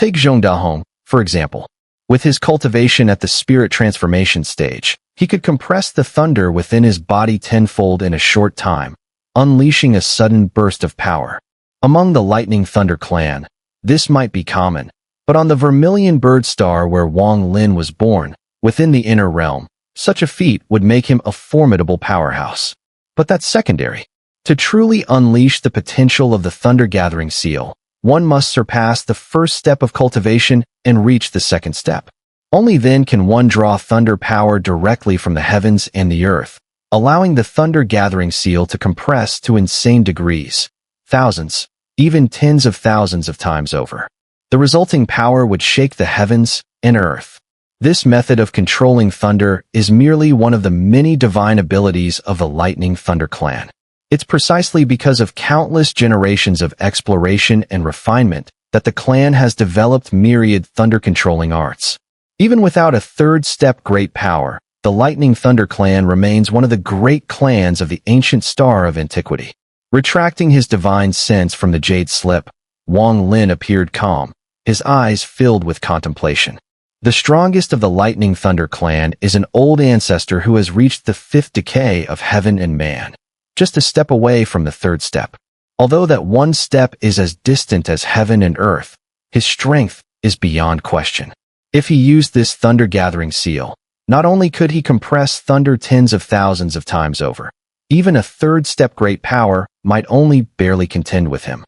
Take Xun'er, for example. With his cultivation at the spirit transformation stage, he could compress the thunder within his body tenfold in a short time, unleashing a sudden burst of power. Among the Lightning Thunder clan, this might be common, but on the Vermilion Bird Star where Wang Lin was born, within the inner realm, such a feat would make him a formidable powerhouse. But that's secondary. To truly unleash the potential of the Thunder Gathering Seal, one must surpass the first step of cultivation and reach the second step. Only then can one draw thunder power directly from the heavens and the earth, allowing the Thunder Gathering Seal to compress to insane degrees, thousands, even tens of thousands of times over. The resulting power would shake the heavens and earth. This method of controlling thunder is merely one of the many divine abilities of the Lightning Thunder clan. It's precisely because of countless generations of exploration and refinement that the clan has developed myriad thunder-controlling arts. Even without a third-step great power, the Lightning Thunder clan remains one of the great clans of the ancient star of antiquity. Retracting his divine sense from the jade slip, Wang Lin appeared calm, his eyes filled with contemplation. The strongest of the Lightning Thunder clan is an old ancestor who has reached the fifth decay of heaven and man, just a step away from the third step. Although that one step is as distant as heaven and earth, his strength is beyond question. If he used this Thunder Gathering Seal, not only could he compress thunder tens of thousands of times over, even a third-step great power might only barely contend with him.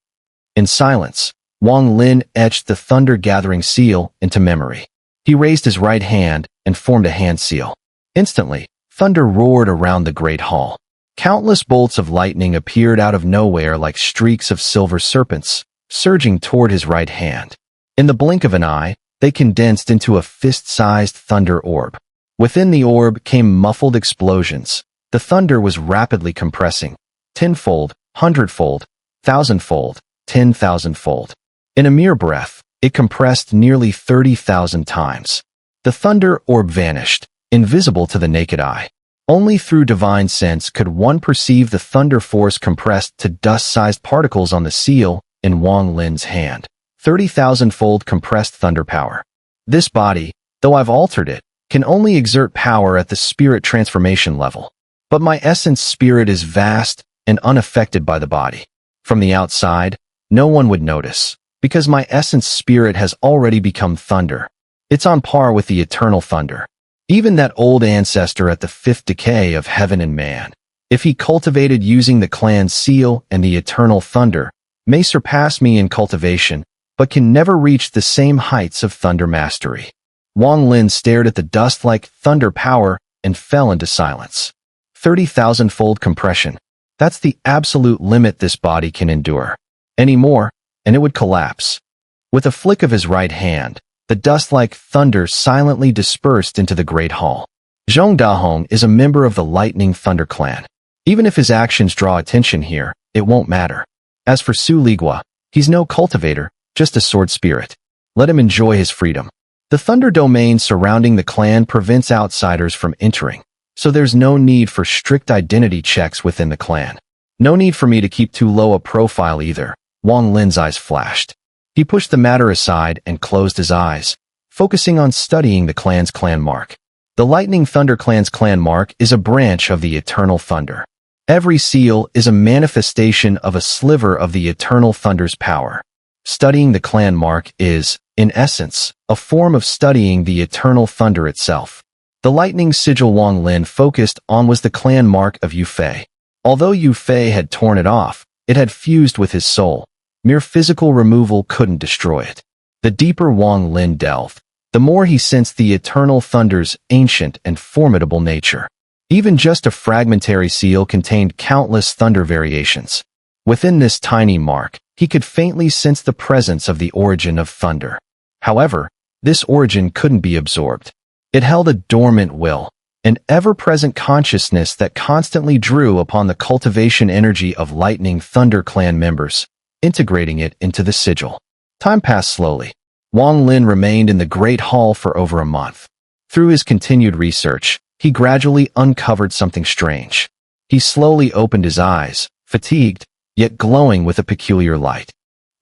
In silence, Wang Lin etched the Thunder Gathering Seal into memory. He raised his right hand and formed a hand seal. Instantly, thunder roared around the great hall. Countless bolts of lightning appeared out of nowhere like streaks of silver serpents, surging toward his right hand. In the blink of an eye, they condensed into a fist-sized thunder orb. Within the orb came muffled explosions. The thunder was rapidly compressing, tenfold, hundredfold, thousandfold, 10,000-fold. In a mere breath, it compressed nearly 30,000 times. The thunder orb vanished, invisible to the naked eye. Only through divine sense could one perceive the thunder force compressed to dust-sized particles on the seal in Wang Lin's hand. 30,000-fold compressed thunder power. This body, though I've altered it, can only exert power at the spirit transformation level. But my essence spirit is vast and unaffected by the body. From the outside, no one would notice, because my essence spirit has already become thunder. It's on par with the eternal thunder. Even that old ancestor at the fifth decay of heaven and man, if he cultivated using the clan seal and the eternal thunder, may surpass me in cultivation, but can never reach the same heights of thunder mastery. Wang Lin stared at the dust-like thunder power and fell into silence. 30,000-fold compression. That's the absolute limit this body can endure. Any more, and it would collapse. With a flick of his right hand, the dust-like thunder silently dispersed into the great hall. Xun'er is a member of the Lightning Thunder clan. Even if his actions draw attention here, it won't matter. As for Su Ligua, he's no cultivator, just a sword spirit. Let him enjoy his freedom. The thunder domain surrounding the clan prevents outsiders from entering, so there's no need for strict identity checks within the clan. No need for me to keep too low a profile either. Wang Lin's eyes flashed. He pushed the matter aside and closed his eyes, focusing on studying the clan's clan mark. The Lightning Thunder clan's clan mark is a branch of the Eternal Thunder. Every seal is a manifestation of a sliver of the Eternal Thunder's power. Studying the clan mark is, in essence, a form of studying the Eternal Thunder itself. The lightning sigil Wang Lin focused on was the clan mark of Yufei. Although Yufei had torn it off, it had fused with his soul. Mere physical removal couldn't destroy it. The deeper Wang Lin delved, the more he sensed the Eternal Thunder's ancient and formidable nature. Even just a fragmentary seal contained countless thunder variations. Within this tiny mark, he could faintly sense the presence of the origin of thunder. However, this origin couldn't be absorbed. It held a dormant will, an ever-present consciousness that constantly drew upon the cultivation energy of Lightning Thunder clan members, integrating it into the sigil. Time passed slowly. Wang Lin remained in the Great Hall for over a month. Through his continued research, he gradually uncovered something strange. He slowly opened his eyes, fatigued, yet glowing with a peculiar light.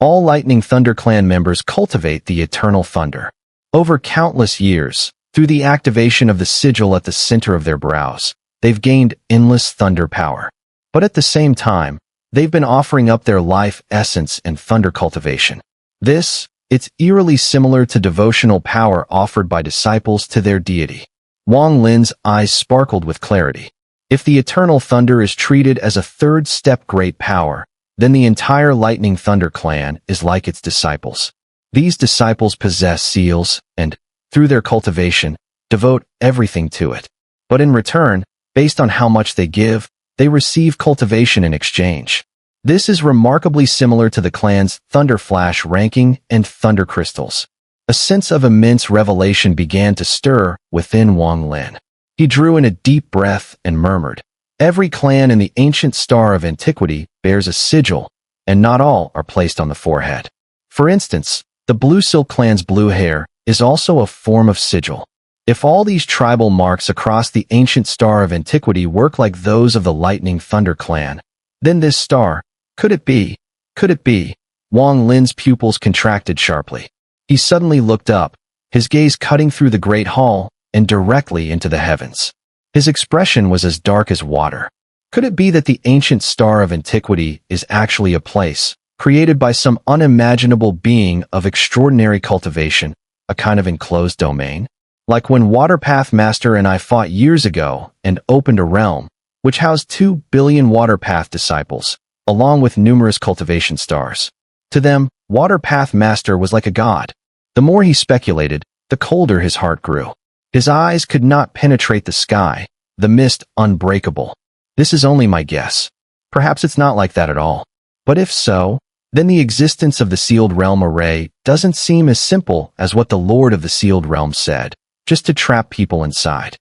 All Lightning Thunder Clan members cultivate the eternal thunder. Over countless years, through the activation of the sigil at the center of their brows, they've gained endless thunder power. But at the same time, they've been offering up their life essence and thunder cultivation. It's eerily similar to devotional power offered by disciples to their deity. Wang Lin's eyes sparkled with clarity. If the eternal thunder is treated as a third-step great power, then the entire Lightning Thunder clan is like its disciples. These disciples possess seals and, through their cultivation, devote everything to it. But in return, based on how much they give, they receive cultivation in exchange. This is remarkably similar to the clan's Thunder Flash ranking and Thunder Crystals. A sense of immense revelation began to stir within Wang Lin. He drew in a deep breath and murmured, "Every clan in the ancient star of antiquity bears a sigil, and not all are placed on the forehead. For instance, the Blue Silk clan's blue hair is also a form of sigil. If all these tribal marks across the ancient star of antiquity work like those of the Lightning Thunder clan, then this star, could it be? Wang Lin's pupils contracted sharply. He suddenly looked up, his gaze cutting through the great hall and directly into the heavens. His expression was as dark as water. Could it be that the ancient star of antiquity is actually a place, created by some unimaginable being of extraordinary cultivation, a kind of enclosed domain? Like when Waterpath Master and I fought years ago and opened a realm, which housed 2 billion Waterpath disciples, along with numerous cultivation stars. To them, Waterpath Master was like a god. The more he speculated, the colder his heart grew. His eyes could not penetrate the sky, the mist unbreakable. This is only my guess. Perhaps it's not like that at all. But if so, then the existence of the Sealed Realm array doesn't seem as simple as what the Lord of the Sealed Realm said, just to trap people inside.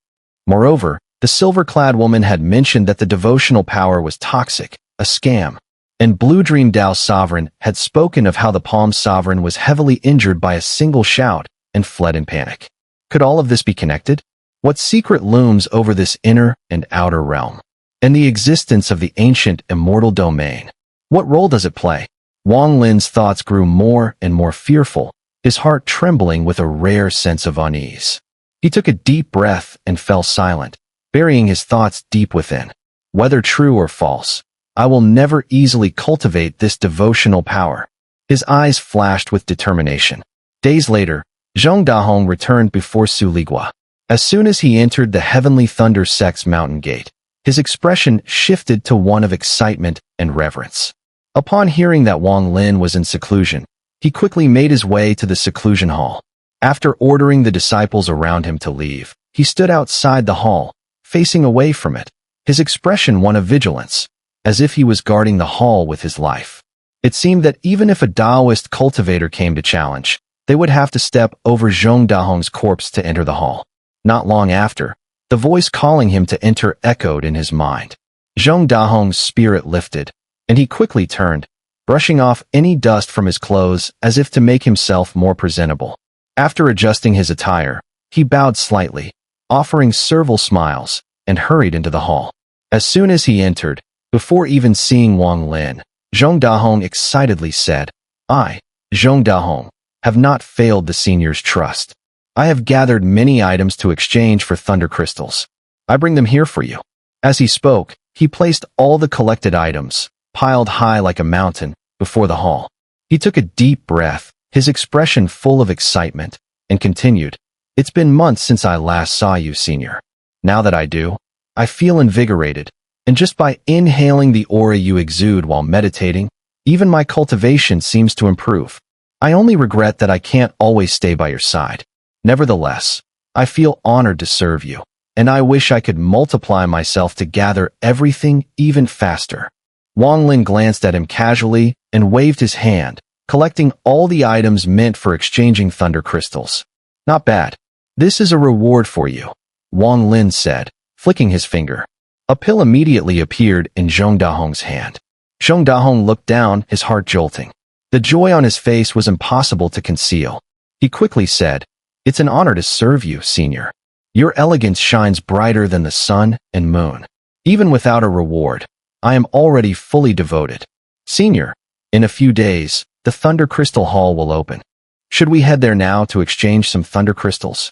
Moreover, the silver-clad woman had mentioned that the devotional power was toxic, a scam. And Blue Dream Dao Sovereign had spoken of how the Palm Sovereign was heavily injured by a single shout and fled in panic. Could all of this be connected? What secret looms over this inner and outer realm? And the existence of the ancient immortal domain? What role does it play? Wang Lin's thoughts grew more and more fearful, his heart trembling with a rare sense of unease. He took a deep breath and fell silent, burying his thoughts deep within. Whether true or false, I will never easily cultivate this devotional power. His eyes flashed with determination. Days later, Zhong Dahong returned before Su Ligua. As soon as he entered the Heavenly Thunder Sect's mountain gate, his expression shifted to one of excitement and reverence. Upon hearing that Wang Lin was in seclusion, he quickly made his way to the seclusion hall. After ordering the disciples around him to leave, he stood outside the hall, facing away from it, his expression one of vigilance, as if he was guarding the hall with his life. It seemed that even if a Taoist cultivator came to challenge, they would have to step over Zhong Dahong's corpse to enter the hall. Not long after, the voice calling him to enter echoed in his mind. Zhong Dahong's spirit lifted, and he quickly turned, brushing off any dust from his clothes as if to make himself more presentable. After adjusting his attire, he bowed slightly, offering servile smiles, and hurried into the hall. As soon as he entered, before even seeing Wang Lin, Zhong Dahong excitedly said, "I, Zhong Dahong, have not failed the senior's trust. I have gathered many items to exchange for thunder crystals. I bring them here for you." As he spoke, he placed all the collected items, piled high like a mountain, before the hall. He took a deep breath, his expression full of excitement, and continued, "It's been months since I last saw you, senior. Now that I do, I feel invigorated, and just by inhaling the aura you exude while meditating, even my cultivation seems to improve. I only regret that I can't always stay by your side. Nevertheless, I feel honored to serve you, and I wish I could multiply myself to gather everything even faster." Wang Lin glanced at him casually and waved his hand, collecting all the items meant for exchanging thunder crystals. "Not bad. This is a reward for you," Wang Lin said, flicking his finger. A pill immediately appeared in Zhong Dahong's hand. Zhong Dahong looked down, his heart jolting. The joy on his face was impossible to conceal. He quickly said, "It's an honor to serve you, senior. Your elegance shines brighter than the sun and moon. Even without a reward, I am already fully devoted. Senior, in a few days, the the Thunder Crystal Hall will open. Should we head there now to exchange some Thunder Crystals?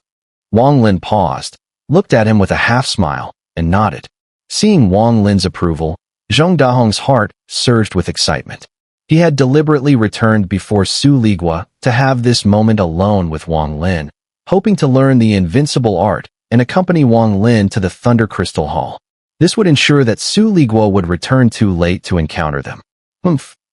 Wang Lin paused, looked at him with a half-smile, and nodded. Seeing Wang Lin's approval, Zhong Dahong's heart surged with excitement. He had deliberately returned before Su Ligua to have this moment alone with Wang Lin, hoping to learn the invincible art and accompany Wang Lin to the Thunder Crystal Hall. This would ensure that Su Ligua would return too late to encounter them.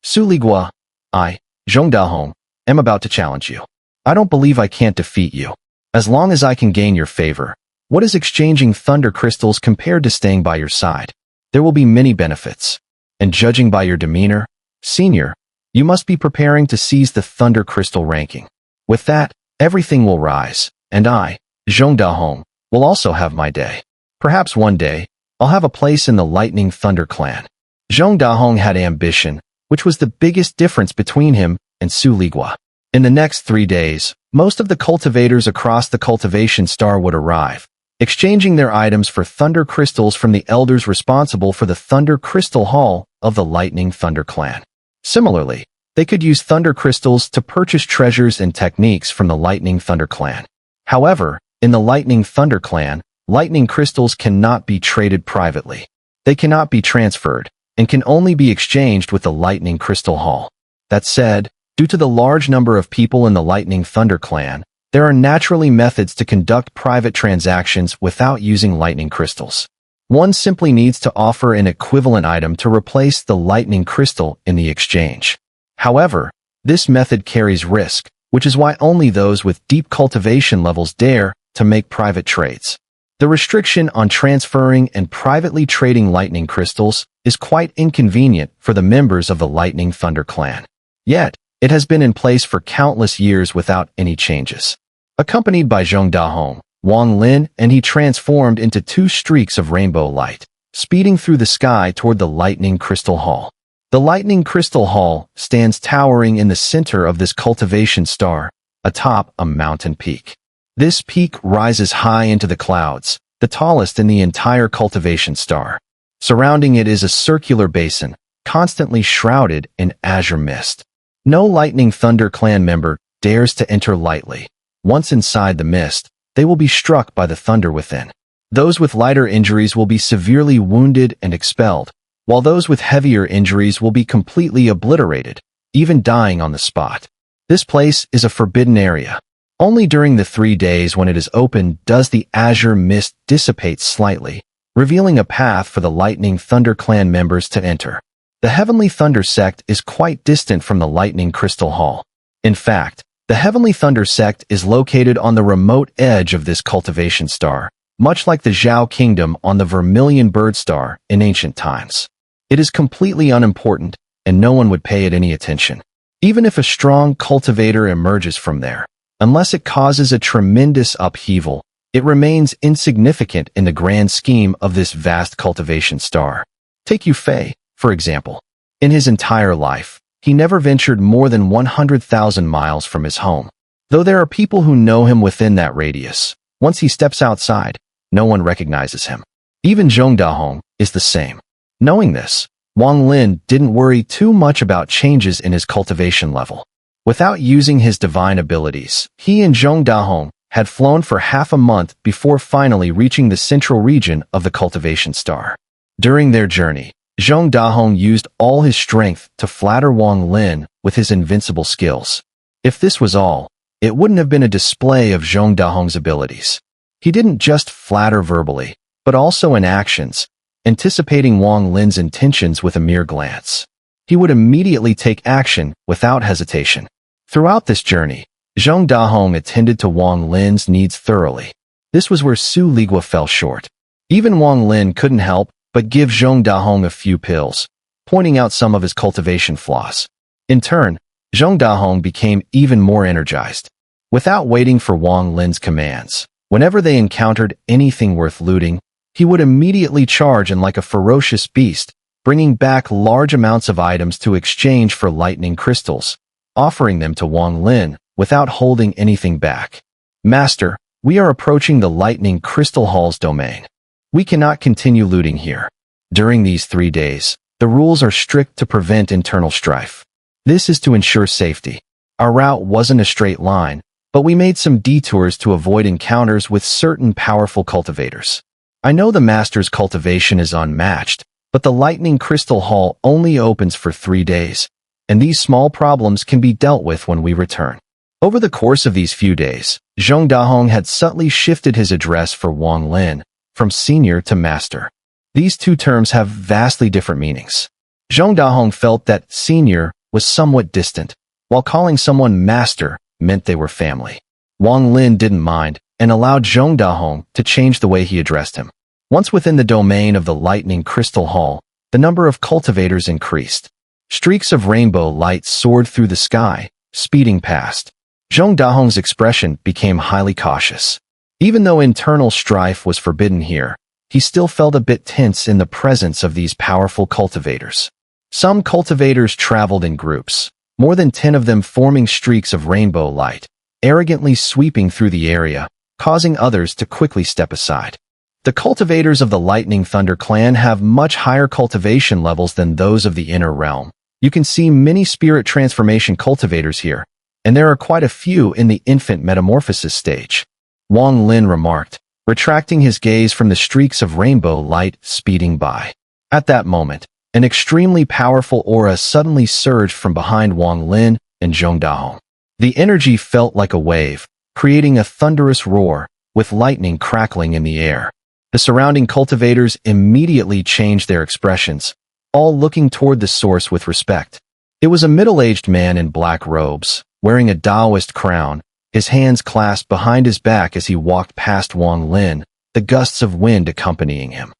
Su Ligua, I, Zhong Dahong, am about to challenge you. I don't believe I can't defeat you. As long as I can gain your favor, what is exchanging Thunder Crystals compared to staying by your side? There will be many benefits. And judging by your demeanor, Senior, you must be preparing to seize the Thunder Crystal ranking. With that, everything will rise, and I, Zhong Dahong, will also have my day. Perhaps one day, I'll have a place in the Lightning Thunder clan. Zhong Dahong had ambition, which was the biggest difference between him and Su Ligua. In the next 3 days, most of the cultivators across the cultivation star would arrive, exchanging their items for Thunder Crystals from the elders responsible for the Thunder Crystal Hall of the Lightning Thunder clan. Similarly, they could use Thunder Crystals to purchase treasures and techniques from the Lightning Thunder clan. However, in the Lightning Thunder clan, Lightning Crystals cannot be traded privately. They cannot be transferred, and can only be exchanged with the Lightning Crystal Hall. That said, due to the large number of people in the Lightning Thunder clan, there are naturally methods to conduct private transactions without using lightning crystals. One simply needs to offer an equivalent item to replace the lightning crystal in the exchange. However, this method carries risk, which is why only those with deep cultivation levels dare to make private trades. The restriction on transferring and privately trading lightning crystals is quite inconvenient for the members of the Lightning Thunder clan. Yet, it has been in place for countless years without any changes. Accompanied by Zhong Dahong, Wang Lin and he transformed into 2 streaks of rainbow light, speeding through the sky toward the Lightning Crystal Hall. The Lightning Crystal Hall stands towering in the center of this cultivation star, atop a mountain peak. This peak rises high into the clouds, the tallest in the entire cultivation star. Surrounding it is a circular basin, constantly shrouded in azure mist. No Lightning Thunder clan member dares to enter lightly. Once inside the mist, they will be struck by the thunder within. Those with lighter injuries will be severely wounded and expelled, while those with heavier injuries will be completely obliterated, even dying on the spot. This place is a forbidden area. Only during the 3 days when it is open does the azure mist dissipate slightly, revealing a path for the Lightning Thunder clan members to enter. The Heavenly Thunder sect is quite distant from the Lightning Crystal Hall. In fact, the Heavenly Thunder sect is located on the remote edge of this cultivation star, much like the Zhao Kingdom on the Vermilion Bird Star in ancient times. It is completely unimportant, and no one would pay it any attention. Even if a strong cultivator emerges from there, unless it causes a tremendous upheaval, it remains insignificant in the grand scheme of this vast cultivation star. Take Yu Fei, for example. In his entire life, he never ventured more than 100,000 miles from his home. Though there are people who know him within that radius, once he steps outside, no one recognizes him. Even Zhong Dahong is the same. Knowing this, Wang Lin didn't worry too much about changes in his cultivation level. Without using his divine abilities, he and Zhong Dahong had flown for half a month before finally reaching the central region of the cultivation star. During their journey, Zhong Dahong used all his strength to flatter Wang Lin with his invincible skills. If this was all, it wouldn't have been a display of Zhong Dahong's abilities. He didn't just flatter verbally, but also in actions, anticipating Wang Lin's intentions with a mere glance. He would immediately take action without hesitation. Throughout this journey, Zhong Dahong attended to Wang Lin's needs thoroughly. This was where Su Ligua fell short. Even Wang Lin couldn't help but give Zhong Dahong a few pills, pointing out some of his cultivation flaws. In turn, Zhong Dahong became even more energized. Without waiting for Wang Lin's commands, whenever they encountered anything worth looting, he would immediately charge in like a ferocious beast, bringing back large amounts of items to exchange for lightning crystals, offering them to Wang Lin without holding anything back. Master, we are approaching the Lightning Crystal Hall's domain. We cannot continue looting here. During these 3 days, the rules are strict to prevent internal strife. This is to ensure safety. Our route wasn't a straight line, but we made some detours to avoid encounters with certain powerful cultivators. I know the Master's cultivation is unmatched, but the Lightning Crystal Hall only opens for 3 days, and these small problems can be dealt with when we return. Over the course of these few days, Zhong Dahong had subtly shifted his address for Wang Lin, from senior to master. These two terms have vastly different meanings. Zhong Dahong felt that senior was somewhat distant, while calling someone master meant they were family. Wang Lin didn't mind and allowed Zhong Dahong to change the way he addressed him. Once within the domain of the Lightning Crystal Hall, the number of cultivators increased. Streaks of rainbow light soared through the sky, speeding past. Zhong Dahong's expression became highly cautious. Even though internal strife was forbidden here, he still felt a bit tense in the presence of these powerful cultivators. Some cultivators traveled in groups, more than 10 of them forming streaks of rainbow light, arrogantly sweeping through the area, causing others to quickly step aside. The cultivators of the Lightning Thunder clan have much higher cultivation levels than those of the Inner Realm. You can see many spirit transformation cultivators here, and there are quite a few in the infant metamorphosis stage. Wang Lin remarked, retracting his gaze from the streaks of rainbow light speeding by. At that moment, an extremely powerful aura suddenly surged from behind Wang Lin and Zhong Dahong. The energy felt like a wave, creating a thunderous roar, with lightning crackling in the air. The surrounding cultivators immediately changed their expressions, all looking toward the source with respect. It was a middle-aged man in black robes, wearing a Taoist crown, his hands clasped behind his back as he walked past Wang Lin, the gusts of wind accompanying him.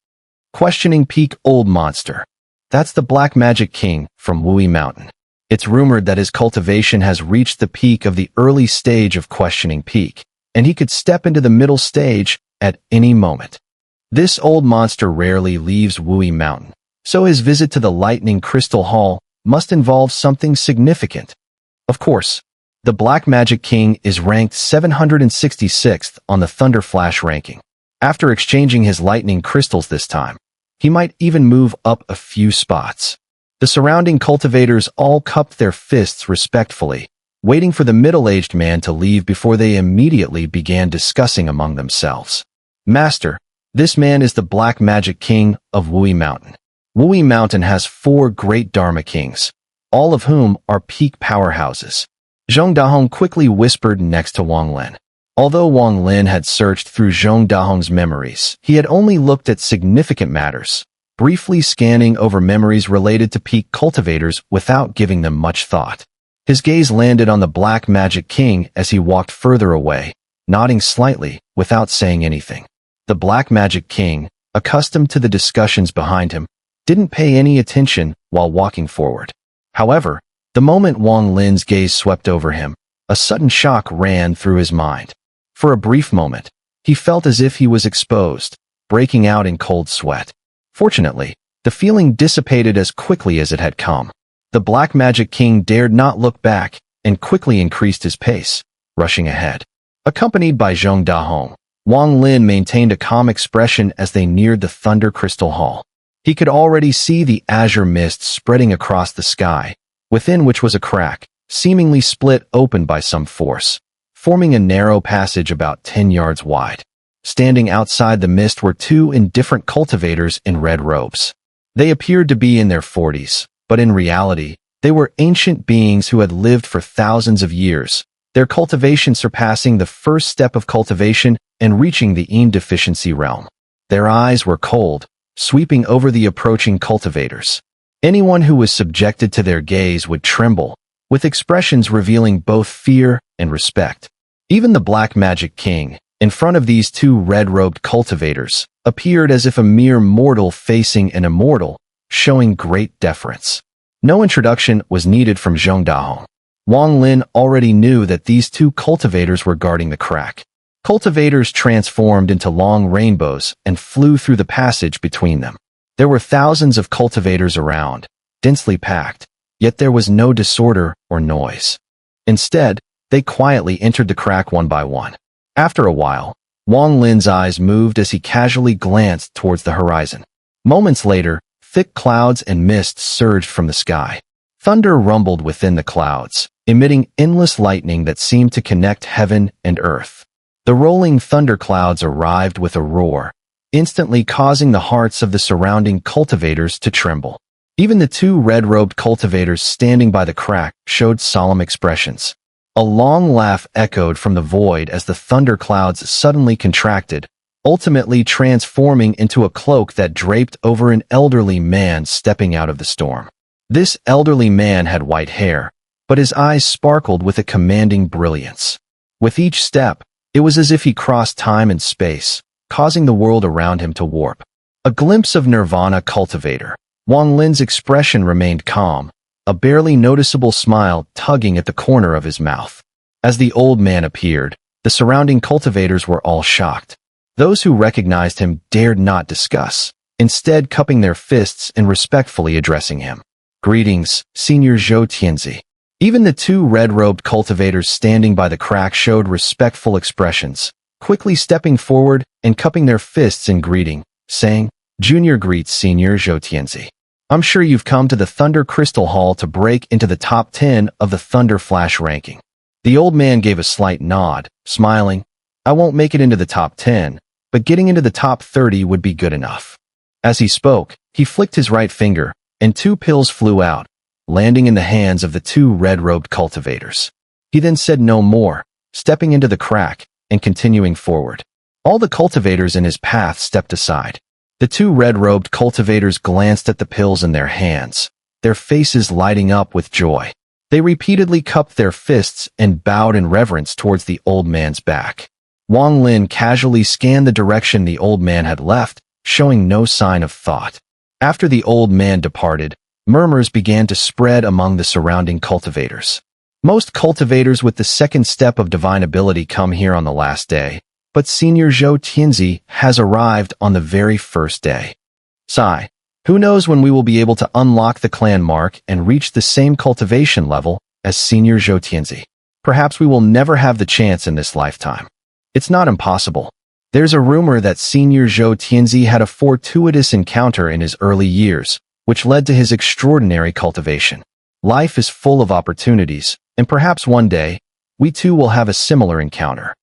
Questioning Peak Old Monster. That's the Black Magic King from Wui Mountain. It's rumored that his cultivation has reached the peak of the early stage of Questioning Peak, and he could step into the middle stage at any moment. This old monster rarely leaves Wui Mountain, so his visit to the Lightning Crystal Hall must involve something significant. Of course, the Black Magic King is ranked 766th on the Thunder Flash ranking. After exchanging his lightning crystals this time, he might even move up a few spots. The surrounding cultivators all cupped their fists respectfully, waiting for the middle-aged man to leave before they immediately began discussing among themselves. Master, this man is the Black Magic King of Wui Mountain. Wui Mountain has 4 great Dharma Kings, all of whom are peak powerhouses. Zhong Dahong quickly whispered next to Wang Lin. Although Wang Lin had searched through Zhong Dahong's memories, he had only looked at significant matters, briefly scanning over memories related to peak cultivators without giving them much thought. His gaze landed on the Black Magic King as he walked further away, nodding slightly without saying anything. The Black Magic King, accustomed to the discussions behind him, didn't pay any attention while walking forward. However, the moment Wang Lin's gaze swept over him, a sudden shock ran through his mind. For a brief moment, he felt as if he was exposed, breaking out in cold sweat. Fortunately, the feeling dissipated as quickly as it had come. The Black Magic King dared not look back and quickly increased his pace, rushing ahead. Accompanied by Zhong Dahong, Wang Lin maintained a calm expression as they neared the Thunder Crystal Hall. He could already see the azure mist spreading across the sky, within which was a crack, seemingly split open by some force, forming a narrow passage about 10 yards wide. Standing outside the mist were 2 indifferent cultivators in red robes. They appeared to be in their 40s, but in reality, they were ancient beings who had lived for thousands of years, their cultivation surpassing the first step of cultivation and reaching the Yin deficiency realm. Their eyes were cold, sweeping over the approaching cultivators. Anyone who was subjected to their gaze would tremble, with expressions revealing both fear and respect. Even the Black Magic King, in front of these 2 red-robed cultivators, appeared as if a mere mortal facing an immortal, showing great deference. No introduction was needed from Zhong Dahong. Wang Lin already knew that these 2 cultivators were guarding the crack. Cultivators transformed into long rainbows and flew through the passage between them. There were thousands of cultivators around, densely packed, yet there was no disorder or noise. Instead, they quietly entered the crack one by one. After a while, Wang Lin's eyes moved as he casually glanced towards the horizon. Moments later, thick clouds and mist surged from the sky. Thunder rumbled within the clouds, emitting endless lightning that seemed to connect heaven and earth. The rolling thunderclouds arrived with a roar, instantly causing the hearts of the surrounding cultivators to tremble. Even the two red-robed cultivators standing by the crack showed solemn expressions. A long laugh echoed from the void as the thunderclouds suddenly contracted, ultimately transforming into a cloak that draped over an elderly man stepping out of the storm. This elderly man had white hair, but his eyes sparkled with a commanding brilliance. With each step, it was as if he crossed time and space, causing the world around him to warp. A glimpse of Nirvana cultivator. Wang Lin's expression remained calm, a barely noticeable smile tugging at the corner of his mouth. As the old man appeared, the surrounding cultivators were all shocked. Those who recognized him dared not discuss, instead cupping their fists and respectfully addressing him. "Greetings, Senior Zhou Tianzi." Even the two red-robed cultivators standing by the crack showed respectful expressions, quickly stepping forward and cupping their fists in greeting, saying, "Junior greets Senior Zhou Tianzi. I'm sure you've come to the Thunder Crystal Hall to break into the top 10 of the Thunder Flash ranking." The old man gave a slight nod, smiling. "I won't make it into the top 10, but getting into the top 30 would be good enough." As he spoke, he flicked his right finger, and two pills flew out, landing in the hands of the two red-robed cultivators. He then said no more, stepping into the crack and continuing forward. All the cultivators in his path stepped aside. The two red-robed cultivators glanced at the pills in their hands, their faces lighting up with joy. They repeatedly cupped their fists and bowed in reverence towards the old man's back. Wang Lin casually scanned the direction the old man had left, showing no sign of thought. After the old man departed, murmurs began to spread among the surrounding cultivators. Most cultivators with the second step of divine ability come here on the last day, but Senior Zhou Tianzi has arrived on the very first day. Sigh. Who knows when we will be able to unlock the clan mark and reach the same cultivation level as Senior Zhou Tianzi. Perhaps we will never have the chance in this lifetime. It's not impossible. There's a rumor that Senior Zhou Tianzi had a fortuitous encounter in his early years, which led to his extraordinary cultivation. Life is full of opportunities, and perhaps one day, we too will have a similar encounter.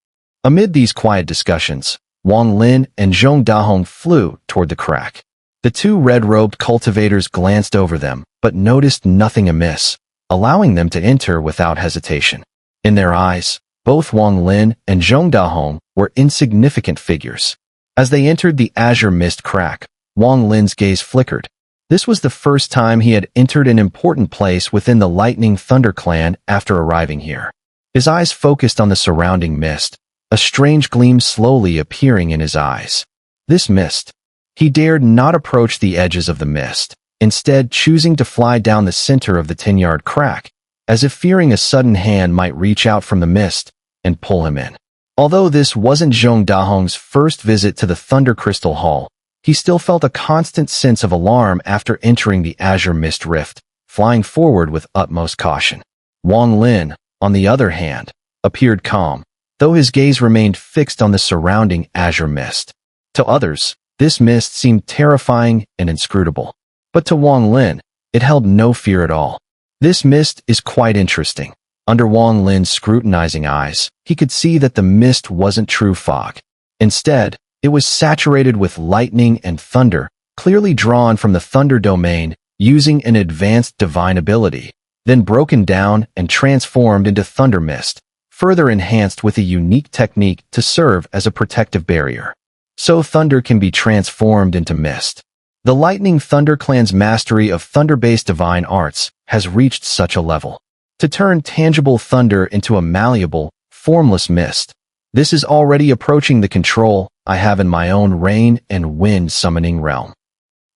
Amid these quiet discussions, Wang Lin and Zhong Dahong flew toward the crack. The two red-robed cultivators glanced over them, but noticed nothing amiss, allowing them to enter without hesitation. In their eyes, both Wang Lin and Zhong Dahong were insignificant figures. As they entered the azure mist crack, Wang Lin's gaze flickered. This was the first time he had entered an important place within the Lightning Thunder clan after arriving here. His eyes focused on the surrounding mist, a strange gleam slowly appearing in his eyes. This mist. He dared not approach the edges of the mist, instead choosing to fly down the center of the 10-yard crack, as if fearing a sudden hand might reach out from the mist and pull him in. Although this wasn't Zhong Dahong's first visit to the Thunder Crystal Hall, he still felt a constant sense of alarm after entering the azure mist rift, flying forward with utmost caution. Wang Lin, on the other hand, appeared calm, though his gaze remained fixed on the surrounding azure mist. To others, this mist seemed terrifying and inscrutable. But to Wang Lin, it held no fear at all. This mist is quite interesting. Under Wang Lin's scrutinizing eyes, he could see that the mist wasn't true fog. Instead, it was saturated with lightning and thunder, clearly drawn from the thunder domain using an advanced divine ability, then broken down and transformed into thunder mist, further enhanced with a unique technique to serve as a protective barrier. So thunder can be transformed into mist. The Lightning Thunder clan's mastery of thunder-based divine arts has reached such a level. To turn tangible thunder into a malleable, formless mist, this is already approaching the control I have in my own rain and wind summoning realm.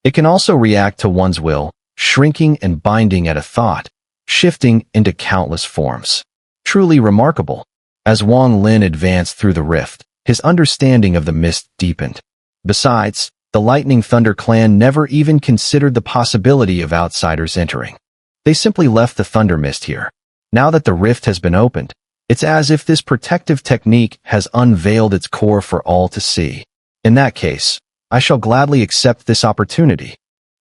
It can also react to one's will, shrinking and binding at a thought, shifting into countless forms. Truly remarkable. As Wang Lin advanced through the rift, his understanding of the mist deepened. Besides, the Lightning Thunder clan never even considered the possibility of outsiders entering. They simply left the thunder mist here. Now that the rift has been opened, it's as if this protective technique has unveiled its core for all to see. In that case, I shall gladly accept this opportunity.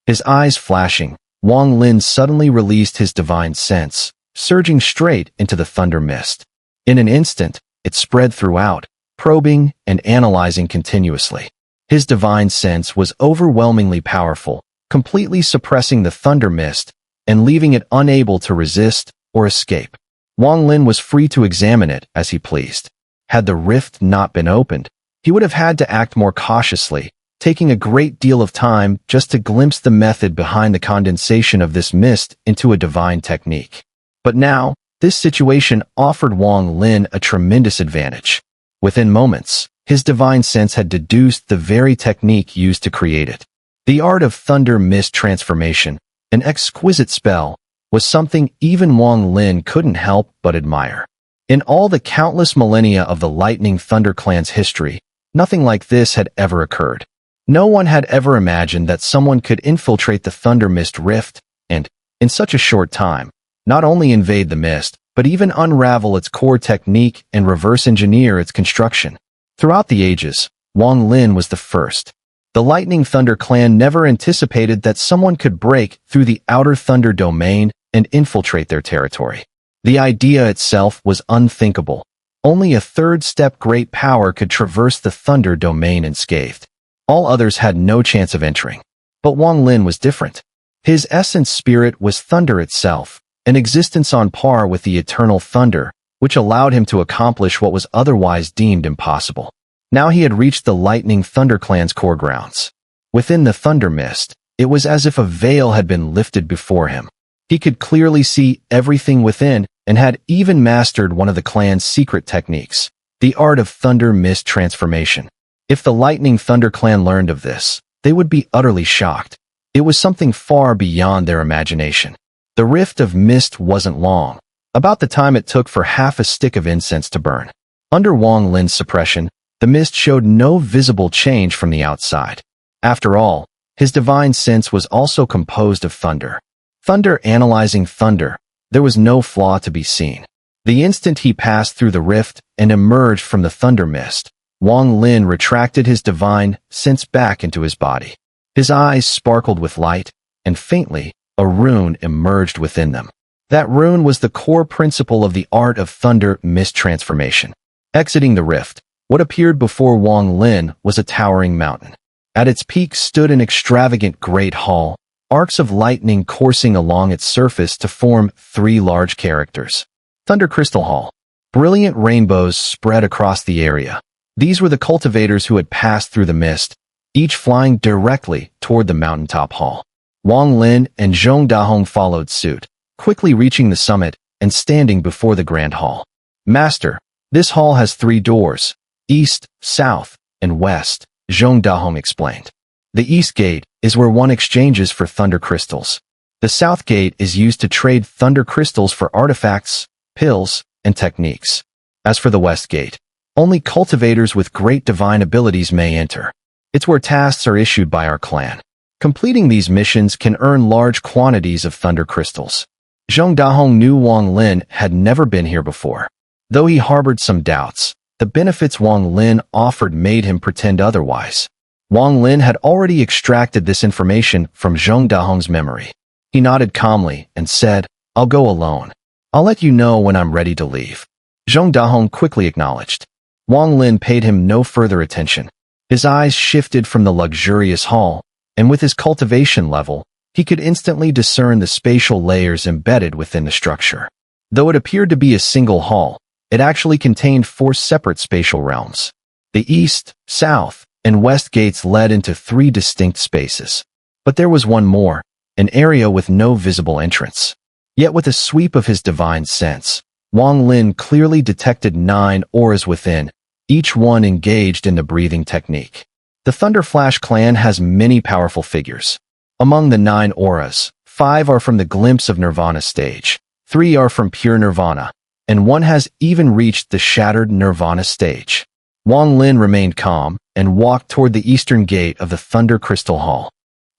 His eyes flashing, Wang Lin suddenly released his divine sense, surging straight into the thunder mist. In an instant, it spread throughout, probing and analyzing continuously. His divine sense was overwhelmingly powerful, completely suppressing the thunder mist and leaving it unable to resist or escape. Wang Lin was free to examine it as he pleased. Had the rift not been opened, he would have had to act more cautiously, taking a great deal of time just to glimpse the method behind the condensation of this mist into a divine technique. But now, this situation offered Wang Lin a tremendous advantage. Within moments, his divine sense had deduced the very technique used to create it. The art of thunder mist transformation, an exquisite spell, was something even Wang Lin couldn't help but admire. In all the countless millennia of the Lightning Thunder Clan's history, nothing like this had ever occurred. No one had ever imagined that someone could infiltrate the thunder mist rift and, in such a short time, not only invade the mist, but even unravel its core technique and reverse engineer its construction. Throughout the ages, Wang Lin was the first. The Lightning Thunder Clan never anticipated that someone could break through the outer thunder domain and infiltrate their territory. The idea itself was unthinkable. Only a third-step great power could traverse the thunder domain unscathed. All others had no chance of entering. But Wang Lin was different. His essence spirit was thunder itself, an existence on par with the eternal thunder, which allowed him to accomplish what was otherwise deemed impossible. Now he had reached the Lightning Thunder Clan's core grounds. Within the thunder mist, it was as if a veil had been lifted before him. He could clearly see everything within and had even mastered one of the clan's secret techniques, the art of thunder mist transformation. If the Lightning Thunder Clan learned of this, they would be utterly shocked. It was something far beyond their imagination. The rift of mist wasn't long, about the time it took for half a stick of incense to burn. Under Wang Lin's suppression, the mist showed no visible change from the outside. After all, his divine sense was also composed of thunder. Thunder analyzing thunder, there was no flaw to be seen. The instant he passed through the rift and emerged from the thunder mist, Wang Lin retracted his divine sense back into his body. His eyes sparkled with light, and faintly, a rune emerged within them. That rune was the core principle of the art of thunder mist transformation. Exiting the rift, what appeared before Wang Lin was a towering mountain. At its peak stood an extravagant great hall, arcs of lightning coursing along its surface to form 3 large characters. Thunder Crystal Hall. Brilliant rainbows spread across the area. These were the cultivators who had passed through the mist, each flying directly toward the mountaintop hall. Wang Lin and Zhong Dahong followed suit, quickly reaching the summit and standing before the grand hall. Master, this hall has 3 doors, east, south, and west, Zhong Dahong explained. The east gate is where one exchanges for thunder crystals. The south gate is used to trade thunder crystals for artifacts, pills, and techniques. As for the west gate, only cultivators with great divine abilities may enter. It's where tasks are issued by our clan. Completing these missions can earn large quantities of thunder crystals. Zhong Dahong knew Wang Lin had never been here before. Though he harbored some doubts, the benefits Wang Lin offered made him pretend otherwise. Wang Lin had already extracted this information from Zhong Dahong's memory. He nodded calmly and said, "I'll go alone. I'll let you know when I'm ready to leave." Zhong Dahong quickly acknowledged. Wang Lin paid him no further attention. His eyes shifted from the luxurious hall, and with his cultivation level, he could instantly discern the spatial layers embedded within the structure. Though it appeared to be a single hall, it actually contained 4 separate spatial realms. The east, south, and west gates led into 3 distinct spaces. But there was one more, an area with no visible entrance. Yet with a sweep of his divine sense, Wang Lin clearly detected 9 auras within, each one engaged in the breathing technique. The Thunder Flash clan has many powerful figures. Among the 9 auras, 5 are from the glimpse of Nirvana stage, 3 are from pure Nirvana, and 1 has even reached the shattered Nirvana stage. Wang Lin remained calm and walked toward the eastern gate of the Thunder Crystal Hall.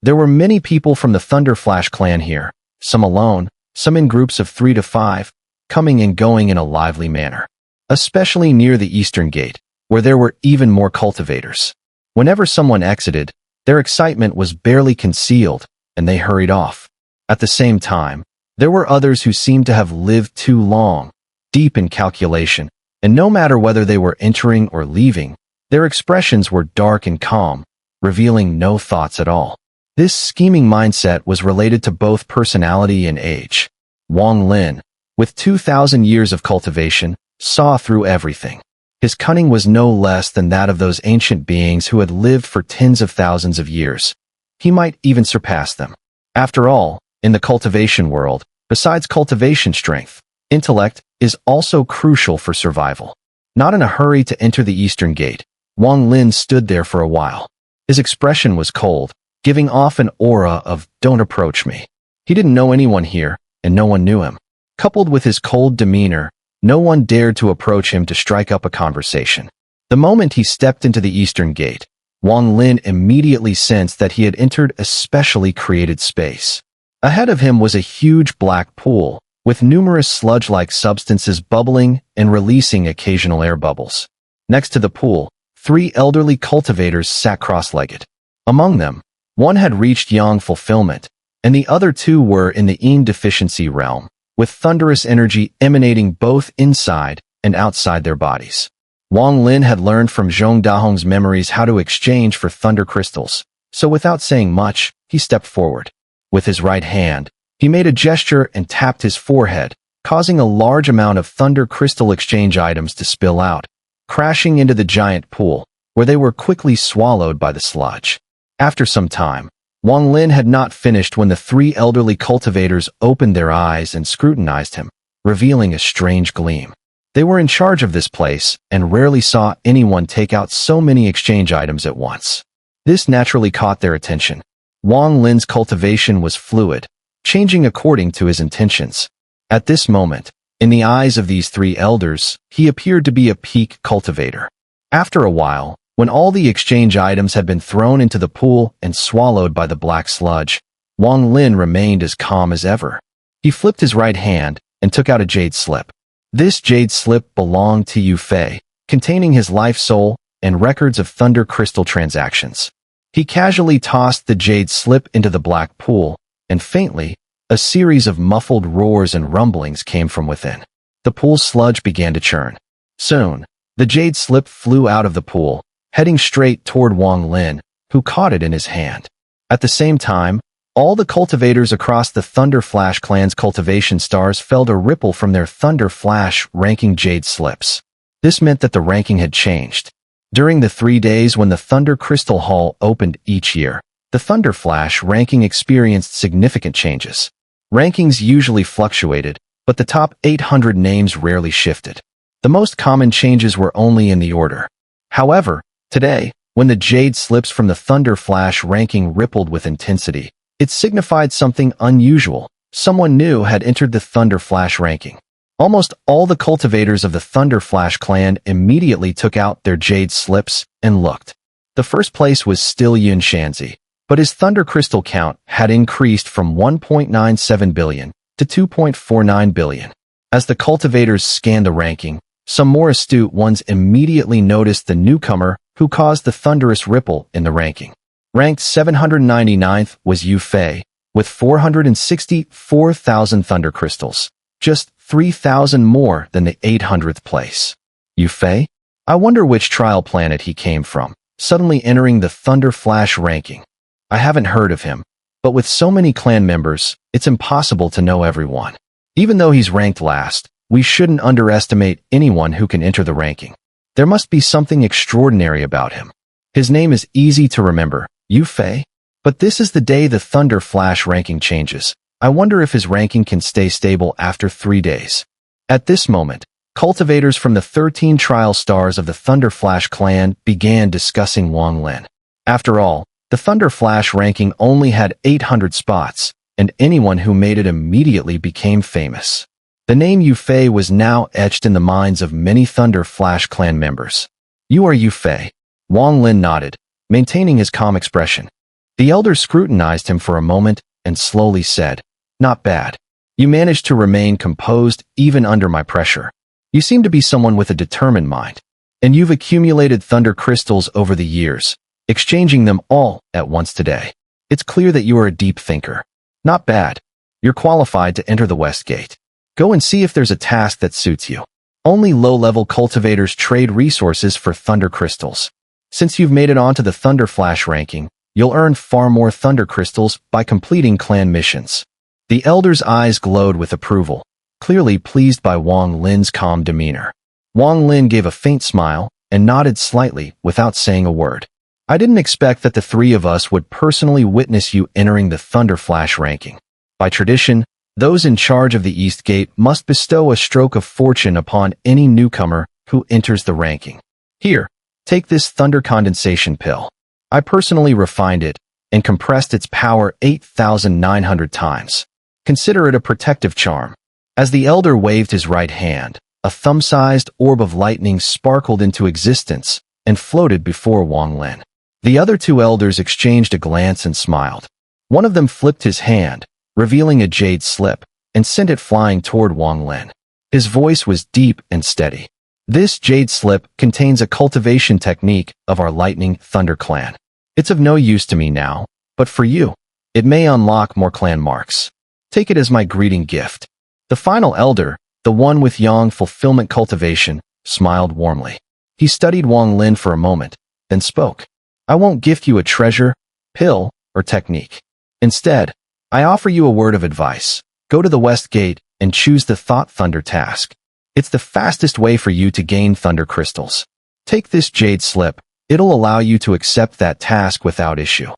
There were many people from the Thunder Flash clan here, some alone, some in groups of 3 to 5, coming and going in a lively manner. Especially near the eastern gate, where there were even more cultivators. Whenever someone exited, their excitement was barely concealed, and they hurried off. At the same time, there were others who seemed to have lived too long, deep in calculation, and no matter whether they were entering or leaving, their expressions were dark and calm, revealing no thoughts at all. This scheming mindset was related to both personality and age. Wang Lin, with 2,000 years of cultivation, saw through everything. His cunning was no less than that of those ancient beings who had lived for tens of thousands of years. He might even surpass them. After all, in the cultivation world, besides cultivation strength, intellect is also crucial for survival. Not in a hurry to enter the Eastern Gate, Wang Lin stood there for a while. His expression was cold, giving off an aura of "don't approach me." He didn't know anyone here, and no one knew him. Coupled with his cold demeanor, no one dared to approach him to strike up a conversation. The moment he stepped into the Eastern Gate, Wang Lin immediately sensed that he had entered a specially created space. Ahead of him was a huge black pool, with numerous sludge-like substances bubbling and releasing occasional air bubbles. Next to the pool, 3 elderly cultivators sat cross-legged. Among them, one had reached Yang fulfillment, and the other 2 were in the Yin deficiency realm, with thunderous energy emanating both inside and outside their bodies. Wang Lin had learned from Zhong Dahong's memories how to exchange for thunder crystals, so without saying much, he stepped forward. With his right hand, he made a gesture and tapped his forehead, causing a large amount of thunder crystal exchange items to spill out, crashing into the giant pool, where they were quickly swallowed by the sludge. After some time, Wang Lin had not finished when the 3 elderly cultivators opened their eyes and scrutinized him, revealing a strange gleam. They were in charge of this place and rarely saw anyone take out so many exchange items at once. This naturally caught their attention. Wang Lin's cultivation was fluid, changing according to his intentions. At this moment, in the eyes of these 3 elders, he appeared to be a peak cultivator. After a while, when all the exchange items had been thrown into the pool and swallowed by the black sludge, Wang Lin remained as calm as ever. He flipped his right hand and took out a jade slip. This jade slip belonged to Yu Fei, containing his life soul and records of thunder crystal transactions. He casually tossed the jade slip into the black pool, and faintly, a series of muffled roars and rumblings came from within. The pool's sludge began to churn. Soon, the jade slip flew out of the pool, heading straight toward Wang Lin, who caught it in his hand. At the same time, all the cultivators across the Thunder Flash clan's cultivation stars felt a ripple from their Thunder Flash ranking jade slips. This meant that the ranking had changed. During the 3 days when the Thunder Crystal Hall opened each year, the Thunder Flash ranking experienced significant changes. Rankings usually fluctuated, but the top 800 names rarely shifted. The most common changes were only in the order. However, today, when the jade slips from the Thunder Flash ranking rippled with intensity, it signified something unusual. Someone new had entered the Thunder Flash ranking. Almost all the cultivators of the Thunder Flash clan immediately took out their jade slips and looked. The first place was still Yun Shanzi, but his Thunder Crystal count had increased from 1.97 billion to 2.49 billion. As the cultivators scanned the ranking, some more astute ones immediately noticed the newcomer who caused the thunderous ripple in the ranking. Ranked 799th was Yu Fei, with 464,000 thunder crystals, just 3,000 more than the 800th place. Yu Fei? I wonder which trial planet he came from, suddenly entering the Thunder Flash ranking. I haven't heard of him, but with so many clan members, it's impossible to know everyone. Even though he's ranked last, we shouldn't underestimate anyone who can enter the ranking. There must be something extraordinary about him. His name is easy to remember, Yu Fei. But this is the day the Thunder Flash ranking changes. I wonder if his ranking can stay stable after 3 days. At this moment, cultivators from the 13 trial stars of the Thunder Flash clan began discussing Wang Lin. After all, the Thunder Flash ranking only had 800 spots, and anyone who made it immediately became famous. The name Yu Fei was now etched in the minds of many Thunder Flash clan members. You are Yu Fei. Wang Lin nodded, maintaining his calm expression. The elder scrutinized him for a moment and slowly said, "Not bad. You managed to remain composed even under my pressure. You seem to be someone with a determined mind. And you've accumulated thunder crystals over the years, exchanging them all at once today. It's clear that you are a deep thinker. Not bad. You're qualified to enter the West Gate. Go and see if there's a task that suits you. Only low-level cultivators trade resources for Thunder Crystals. Since you've made it onto the Thunder Flash ranking, you'll earn far more Thunder Crystals by completing clan missions. The Elder's eyes glowed with approval, clearly pleased by Wang Lin's calm demeanor. Wang Lin gave a faint smile and nodded slightly without saying a word. I didn't expect that the three of us would personally witness you entering the Thunder Flash ranking. By tradition, those in charge of the East Gate must bestow a stroke of fortune upon any newcomer who enters the ranking. Here, take this Thunder Condensation pill. I personally refined it and compressed its power 8,900 times. Consider it a protective charm. As the Elder waved his right hand, a thumb-sized orb of lightning sparkled into existence and floated before Wang Lin. The other two elders exchanged a glance and smiled. One of them flipped his hand, revealing a jade slip, and sent it flying toward Wang Lin. His voice was deep and steady. This jade slip contains a cultivation technique of our Lightning Thunder clan. It's of no use to me now, but for you, it may unlock more clan marks. Take it as my greeting gift. The final elder, the one with Yang fulfillment cultivation, smiled warmly. He studied Wang Lin for a moment, then spoke. I won't gift you a treasure, pill, or technique. Instead, I offer you a word of advice. Go to the West Gate and choose the Thought Thunder task. It's the fastest way for you to gain Thunder Crystals. Take this jade slip. It'll allow you to accept that task without issue.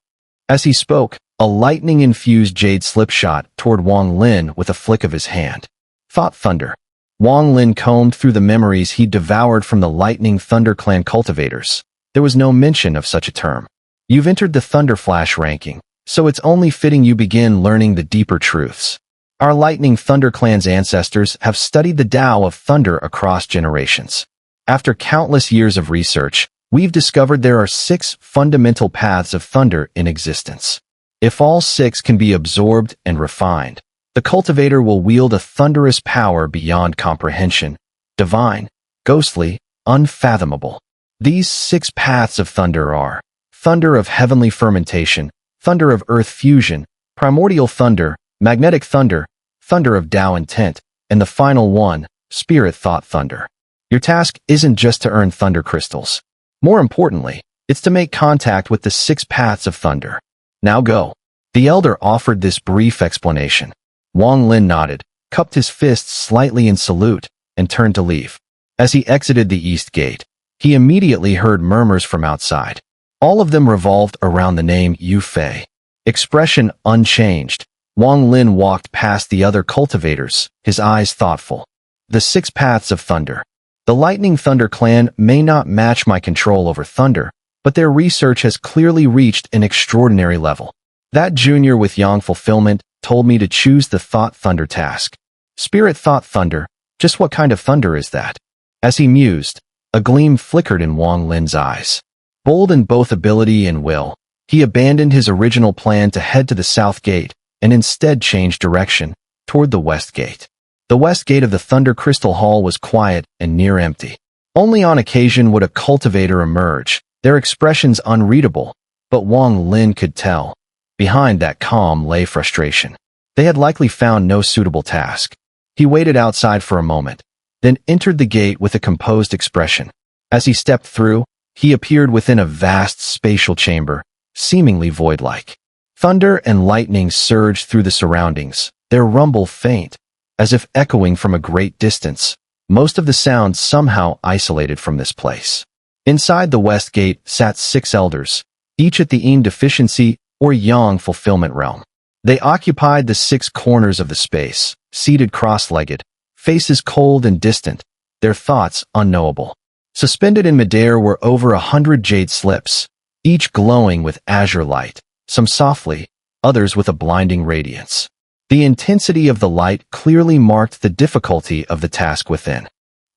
As he spoke, a lightning-infused jade slip shot toward Wang Lin with a flick of his hand. Thought Thunder. Wang Lin combed through the memories he'd devoured from the Lightning Thunder clan cultivators. There was no mention of such a term. You've entered the Thunder Flash ranking, so it's only fitting you begin learning the deeper truths. Our Lightning Thunder clan's ancestors have studied the Tao of Thunder across generations. After countless years of research, we've discovered there are 6 fundamental paths of thunder in existence. If all 6 can be absorbed and refined, the cultivator will wield a thunderous power beyond comprehension, divine, ghostly, unfathomable. These 6 paths of thunder are thunder of heavenly fermentation, thunder of earth fusion, primordial thunder, magnetic thunder, thunder of Tao intent, and the final one, spirit thought thunder. Your task isn't just to earn thunder crystals. More importantly, it's to make contact with the 6 paths of thunder. Now go. The elder offered this brief explanation. Wang Lin nodded, cupped his fists slightly in salute, and turned to leave. As he exited the East Gate, he immediately heard murmurs from outside. All of them revolved around the name Yu Fei. Expression unchanged, Wang Lin walked past the other cultivators, his eyes thoughtful. The 6 paths of thunder. The Lightning Thunder clan may not match my control over thunder, but their research has clearly reached an extraordinary level. That junior with Yang fulfillment told me to choose the Thought Thunder task. Spirit Thought Thunder, just what kind of thunder is that? As he mused, a gleam flickered in Wang Lin's eyes. Bold in both ability and will, he abandoned his original plan to head to the South Gate and instead changed direction toward the West Gate. The West Gate of the Thunder Crystal Hall was quiet and near empty. Only on occasion would a cultivator emerge, their expressions unreadable, but Wang Lin could tell. Behind that calm lay frustration. They had likely found no suitable task. He waited outside for a moment, then entered the gate with a composed expression. As he stepped through, he appeared within a vast spatial chamber, seemingly void-like. Thunder and lightning surged through the surroundings, their rumble faint, as if echoing from a great distance, most of the sounds somehow isolated from this place. Inside the West Gate sat 6 elders, each at the Yin deficiency or Yang fulfillment realm. They occupied the 6 corners of the space, seated cross-legged, faces cold and distant, their thoughts unknowable. Suspended in midair were over 100 jade slips, each glowing with azure light, some softly, others with a blinding radiance. The intensity of the light clearly marked the difficulty of the task within.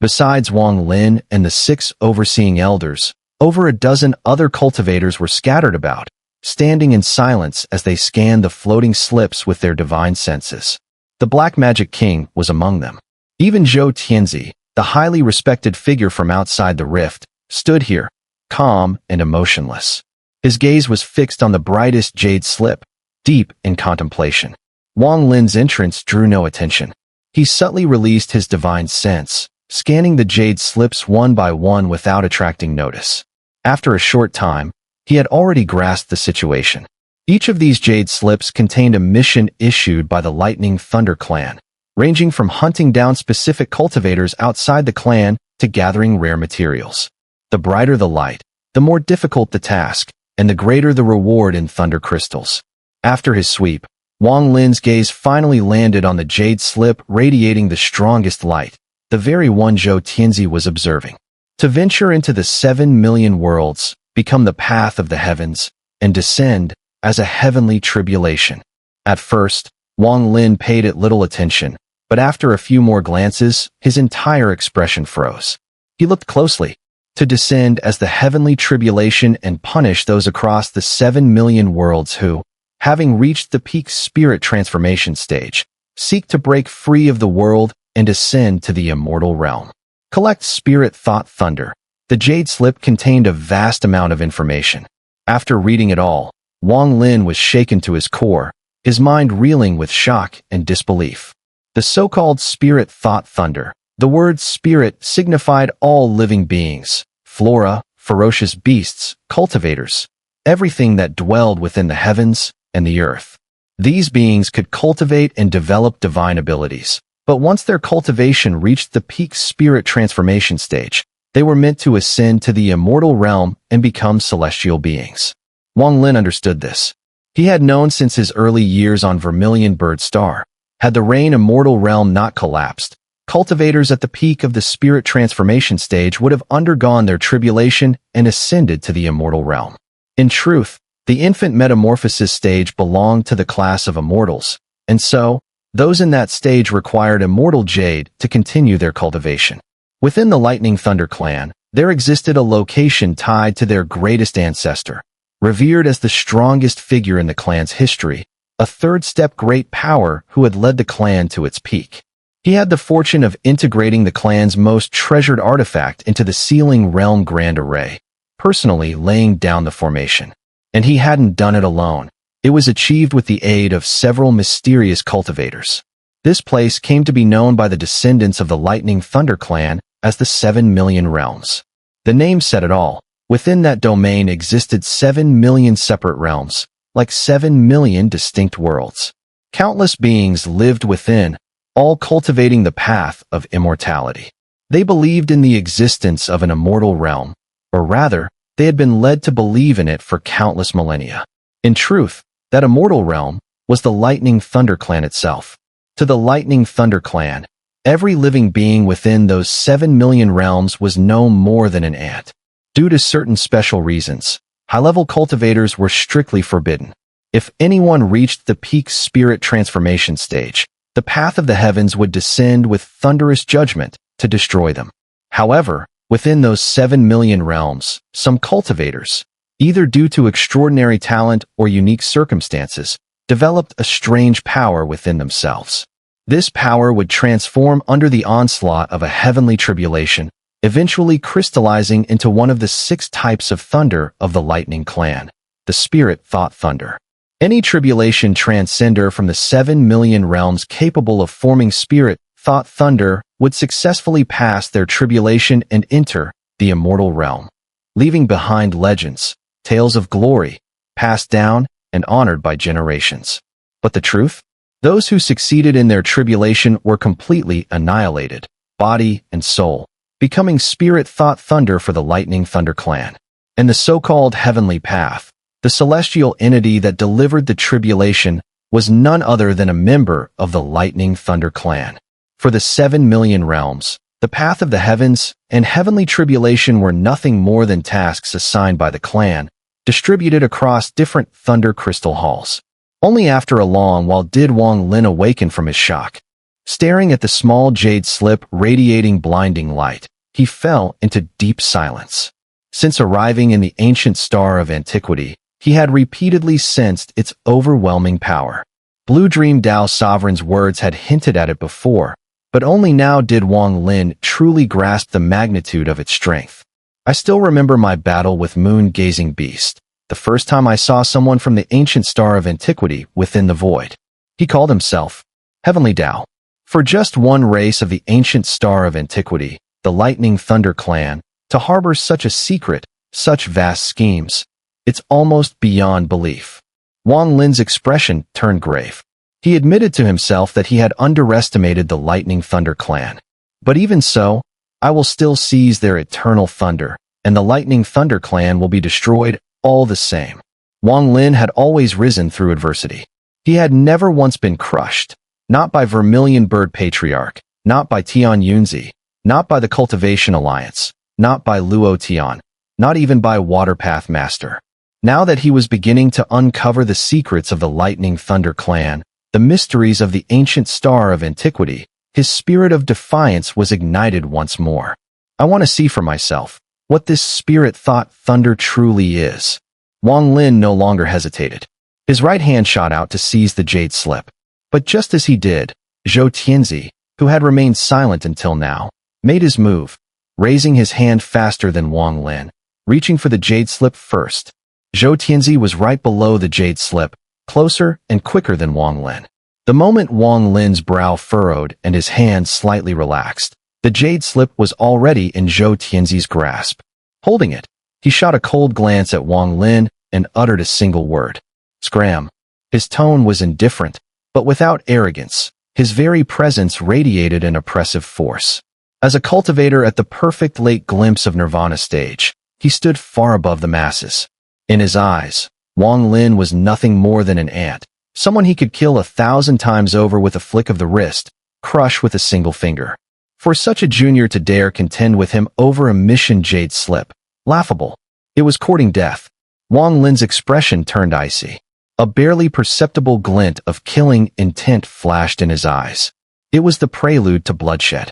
Besides Wang Lin and the 6 overseeing elders, over a dozen other cultivators were scattered about, standing in silence as they scanned the floating slips with their divine senses. The Black Magic King was among them. Even Zhou Tianzi, the highly respected figure from outside the rift, stood here, calm and emotionless. His gaze was fixed on the brightest jade slip, deep in contemplation. Wang Lin's entrance drew no attention. He subtly released his divine sense, scanning the jade slips one by one without attracting notice. After a short time, he had already grasped the situation. Each of these jade slips contained a mission issued by the Lightning Thunder clan, ranging from hunting down specific cultivators outside the clan to gathering rare materials. The brighter the light, the more difficult the task, and the greater the reward in thunder crystals. After his sweep, Wang Lin's gaze finally landed on the jade slip radiating the strongest light, the very one Zhou Tianzi was observing. To venture into the 7 million worlds, become the path of the heavens, and descend as a heavenly tribulation. At first, Wang Lin paid it little attention, but after a few more glances, his entire expression froze. He looked closely. To descend as the heavenly tribulation and punish those across the 7 million worlds who, having reached the peak spirit transformation stage, seek to break free of the world and ascend to the immortal realm. Collect Spirit Thought Thunder. The jade slip contained a vast amount of information. After reading it all, Wang Lin was shaken to his core, his mind reeling with shock and disbelief. The so-called Spirit Thought Thunder. The word spirit signified all living beings, flora, ferocious beasts, cultivators, everything that dwelled within the heavens and the earth. These beings could cultivate and develop divine abilities, but once their cultivation reached the peak spirit transformation stage, they were meant to ascend to the immortal realm and become celestial beings. Wang Lin understood this. He had known since his early years on Vermilion Bird Star. Had the Rain Immortal Realm not collapsed, cultivators at the peak of the spirit transformation stage would have undergone their tribulation and ascended to the immortal realm. In truth, the infant metamorphosis stage belonged to the class of immortals, and so, those in that stage required immortal jade to continue their cultivation. Within the Lightning Thunder clan, there existed a location tied to their greatest ancestor, revered as the strongest figure in the clan's history, a third-step great power who had led the clan to its peak. He had the fortune of integrating the clan's most treasured artifact into the Sealing Realm Grand Array, personally laying down the formation. And he hadn't done it alone. It was achieved with the aid of several mysterious cultivators. This place came to be known by the descendants of the Lightning Thunder clan as the 7 Million Realms. The name said it all. Within that domain existed 7 million separate realms, like 7 million distinct worlds. Countless beings lived within, all cultivating the path of immortality. They believed in the existence of an immortal realm, or rather, they had been led to believe in it for countless millennia. In truth, that immortal realm was the Lightning Thunder clan itself. To the Lightning Thunder clan, every living being within those 7 million realms was no more than an ant. Due to certain special reasons, high-level cultivators were strictly forbidden. If anyone reached the peak spirit transformation stage, the path of the heavens would descend with thunderous judgment to destroy them. However, within those 7 million realms, some cultivators, either due to extraordinary talent or unique circumstances, developed a strange power within themselves. This power would transform under the onslaught of a heavenly tribulation, eventually crystallizing into one of the 6 types of thunder of the Lightning clan, the Spirit Thought Thunder. Any tribulation transcender from the 7 million realms capable of forming Spirit Thought Thunder would successfully pass their tribulation and enter the immortal realm, leaving behind legends, tales of glory, passed down and honored by generations. But the truth? Those who succeeded in their tribulation were completely annihilated, body and soul, becoming Spirit Thought Thunder for the Lightning Thunder clan. And the so-called heavenly path, the celestial entity that delivered the tribulation, was none other than a member of the Lightning Thunder clan. For the 7 million realms, the path of the heavens and heavenly tribulation were nothing more than tasks assigned by the clan, distributed across different thunder crystal halls. Only after a long while did Wang Lin awaken from his shock. Staring at the small jade slip radiating blinding light, he fell into deep silence. Since arriving in the ancient star of antiquity, he had repeatedly sensed its overwhelming power. Blue Dream Dao Sovereign's words had hinted at it before, but only now did Wang Lin truly grasp the magnitude of its strength. I still remember my battle with Moon-Gazing Beast, the first time I saw someone from the ancient star of antiquity within the void. He called himself Heavenly Tao. For just one race of the ancient star of antiquity, the Lightning Thunder clan, to harbor such a secret, such vast schemes, it's almost beyond belief. Wang Lin's expression turned grave. He admitted to himself that he had underestimated the Lightning Thunder clan. But even so, I will still seize their eternal thunder, and the Lightning Thunder clan will be destroyed all the same. Wang Lin had always risen through adversity. He had never once been crushed, not by Vermilion Bird Patriarch, not by Tian Yunzi, not by the Cultivation Alliance, not by Luo Tian, not even by Waterpath Master. Now that he was beginning to uncover the secrets of the Lightning Thunder clan, the mysteries of the ancient star of antiquity, his spirit of defiance was ignited once more. I want to see for myself what this spirit-thought thunder truly is. Wang Lin no longer hesitated. His right hand shot out to seize the jade slip. But just as he did, Zhou Tianzi, who had remained silent until now, made his move, raising his hand faster than Wang Lin, reaching for the jade slip first. Zhou Tianzi was right below the jade slip, closer and quicker than Wang Lin. The moment Wang Lin's brow furrowed and his hand slightly relaxed, the jade slip was already in Zhou Tianzi's grasp. Holding it, he shot a cold glance at Wang Lin and uttered a single word. Scram. His tone was indifferent, but without arrogance. His very presence radiated an oppressive force. As a cultivator at the perfect late glimpse of Nirvana stage, he stood far above the masses. In his eyes, Wang Lin was nothing more than an ant, someone he could kill 1,000 times over with a flick of the wrist, crush with a single finger. For such a junior to dare contend with him over a mission jade slip, laughable. It was courting death. Wang Lin's expression turned icy. A barely perceptible glint of killing intent flashed in his eyes. It was the prelude to bloodshed.